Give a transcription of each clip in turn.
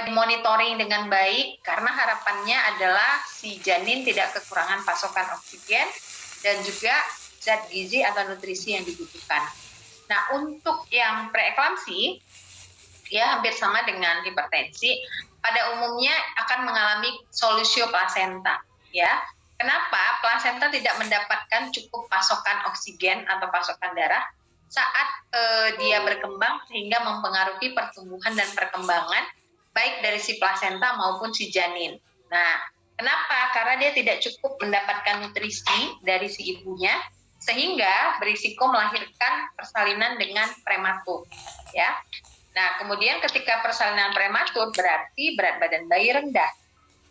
dimonitoring dengan baik, karena harapannya adalah si janin tidak kekurangan pasokan oksigen dan juga zat gizi atau nutrisi yang dibutuhkan. Nah, untuk yang preeklamsi, ya hampir sama dengan hipertensi, pada umumnya akan mengalami solusio plasenta. Ya, kenapa plasenta tidak mendapatkan cukup pasokan oksigen atau pasokan darah saat dia berkembang sehingga mempengaruhi pertumbuhan dan perkembangan baik dari si plasenta maupun si janin. Nah, kenapa? Karena dia tidak cukup mendapatkan nutrisi dari si ibunya, sehingga berisiko melahirkan persalinan dengan prematur. Ya. Nah, kemudian ketika persalinan prematur berarti berat badan bayi rendah.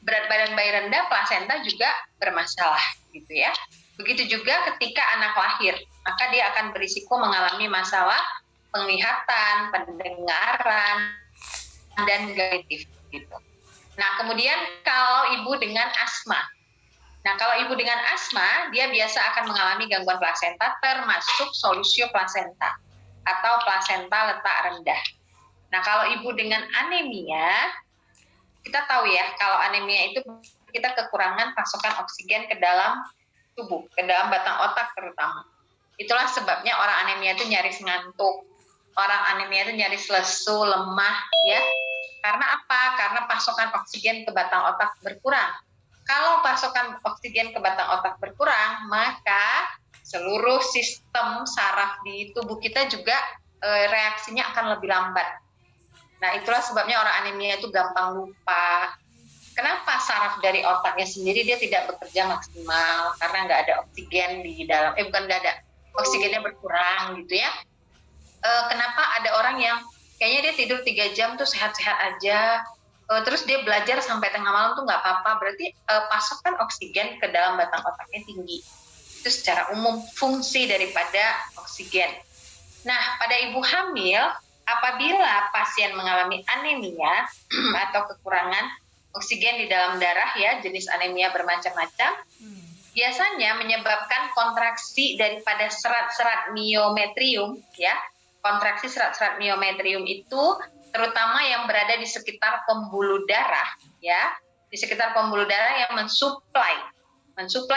Berat badan bayi rendah, plasenta juga bermasalah, gitu ya. Begitu juga ketika anak lahir, maka dia akan berisiko mengalami masalah penglihatan, pendengaran, dan kognitif gitu. Nah, kemudian kalau ibu dengan asma. Nah, kalau ibu dengan asma, dia biasa akan mengalami gangguan plasenta termasuk solusio plasenta atau plasenta letak rendah. Nah, kalau ibu dengan anemia, kita tahu ya, kalau anemia itu kita kekurangan pasokan oksigen ke dalam tubuh, ke dalam batang otak terutama. Itulah sebabnya orang anemia itu nyaris ngantuk, orang anemia itu nyaris lesu, lemah, ya. Karena apa? Karena pasokan oksigen ke batang otak berkurang. Kalau pasokan oksigen ke batang otak berkurang, maka seluruh sistem saraf di tubuh kita juga reaksinya akan lebih lambat. Nah, itulah sebabnya orang anemia itu gampang lupa. Kenapa? Saraf dari otaknya sendiri dia tidak bekerja maksimal karena nggak ada oksigen di dalam, bukan nggak ada, oksigennya berkurang gitu ya. Kenapa ada orang yang kayaknya dia tidur 3 jam tuh sehat-sehat aja, terus dia belajar sampai tengah malam tuh nggak apa-apa, berarti pasokan oksigen ke dalam batang otaknya tinggi. Itu secara umum fungsi daripada oksigen. Nah, pada ibu hamil, apabila pasien mengalami anemia atau kekurangan oksigen di dalam darah, ya, jenis anemia bermacam-macam, biasanya menyebabkan kontraksi daripada serat-serat miometrium, ya. Kontraksi serat-serat miometrium itu terutama yang berada di sekitar pembuluh darah, ya, di sekitar pembuluh darah yang mensuplai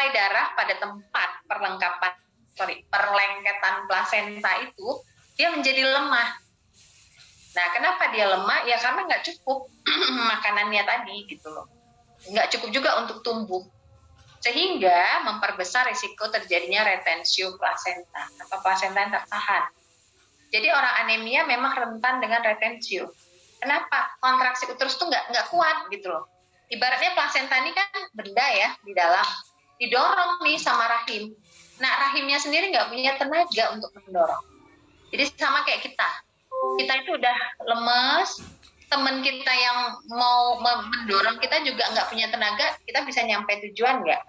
darah pada tempat perlengketan plasenta itu, dia menjadi lemah. Nah, kenapa dia lemah? Ya karena nggak cukup makanannya tadi gitu loh, nggak cukup juga untuk tumbuh, sehingga memperbesar risiko terjadinya retensio plasenta atau plasenta yang tertahan. Jadi orang anemia memang rentan dengan retensio. Kenapa? Kontraksi uterus tuh nggak kuat gitu loh. Ibaratnya plasenta ini kan benda ya di dalam, didorong nih sama rahim. Nah, rahimnya sendiri nggak punya tenaga untuk mendorong. Jadi sama kayak kita itu udah lemes, teman kita yang mau mendorong kita juga nggak punya tenaga, kita bisa nyampe tujuan nggak?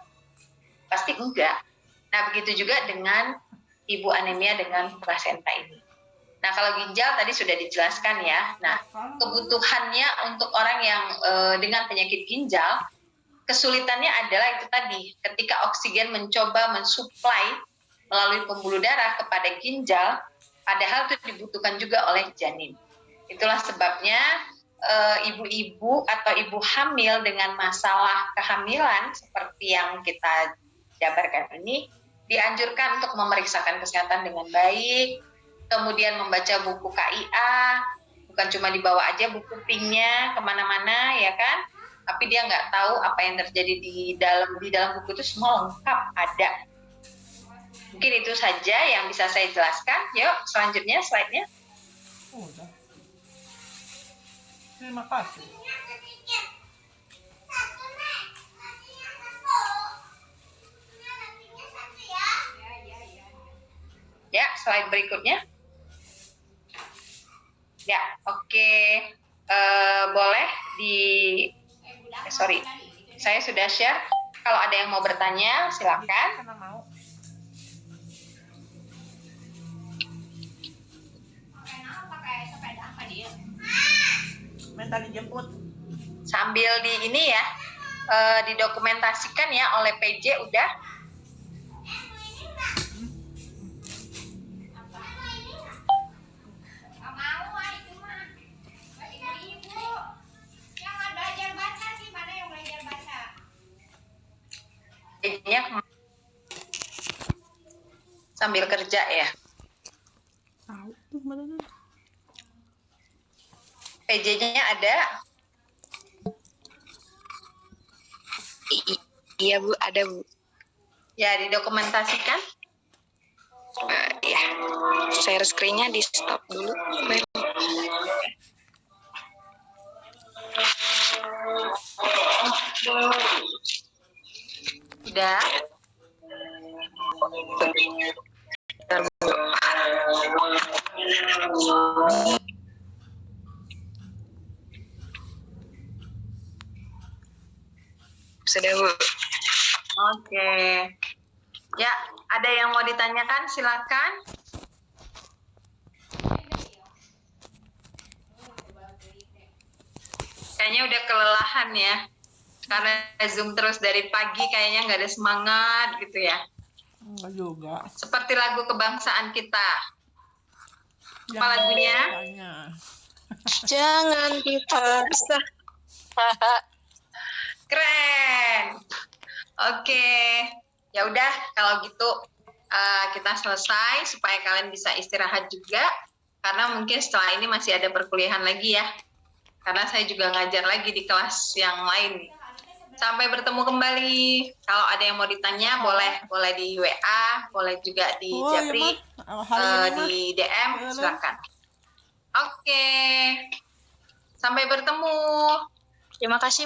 Pasti enggak. Nah, begitu juga dengan ibu anemia dengan plasenta ini. Nah, kalau ginjal tadi sudah dijelaskan ya. Nah, kebutuhannya untuk orang yang dengan penyakit ginjal, kesulitannya adalah itu tadi, ketika oksigen mencoba mensuplai melalui pembuluh darah kepada ginjal, padahal itu dibutuhkan juga oleh janin. Itulah sebabnya ibu-ibu atau ibu hamil dengan masalah kehamilan seperti yang kita jabarkan ini dianjurkan untuk memeriksakan kesehatan dengan baik, kemudian membaca buku KIA, bukan cuma dibawa aja buku pinknya kemana-mana ya kan, tapi dia nggak tahu apa yang terjadi di dalam buku itu semua lengkap ada. Mungkin itu saja yang bisa saya jelaskan. Yuk selanjutnya slide-nya. Udah. Terima kasih. Ya, slide berikutnya. Ya, oke. Boleh sorry, saya sudah share. Kalau ada yang mau bertanya, silakan. Minta dijemput. Sambil di ini ya, didokumentasikan ya oleh PJ udah. sambil kerja ya. Tahu tuh mana tuh? PJ-nya ada? Iya Bu, ada Bu. Ya, didokumentasikan. Ya, share screen-nya di stop dulu. Udah. Bentar, Bu. Sudah Bu. Oke. Ya, ada yang mau ditanyakan? Silakan. Kayaknya udah kelelahan ya. Karena Zoom terus dari pagi kayaknya nggak ada semangat gitu ya. Enggak juga. Seperti lagu kebangsaan kita. Apa Jangan lagunya? tanya. Jangan dipaksa. Keren. Oke. Ya udah kalau gitu kita selesai supaya kalian bisa istirahat juga karena mungkin setelah ini masih ada perkuliahan lagi ya. Karena saya juga ngajar lagi di kelas yang lain. Sampai bertemu kembali. Kalau ada yang mau ditanya boleh di WA, boleh juga di Japri, di DM, silakan. Oke. Sampai bertemu. Terima kasih.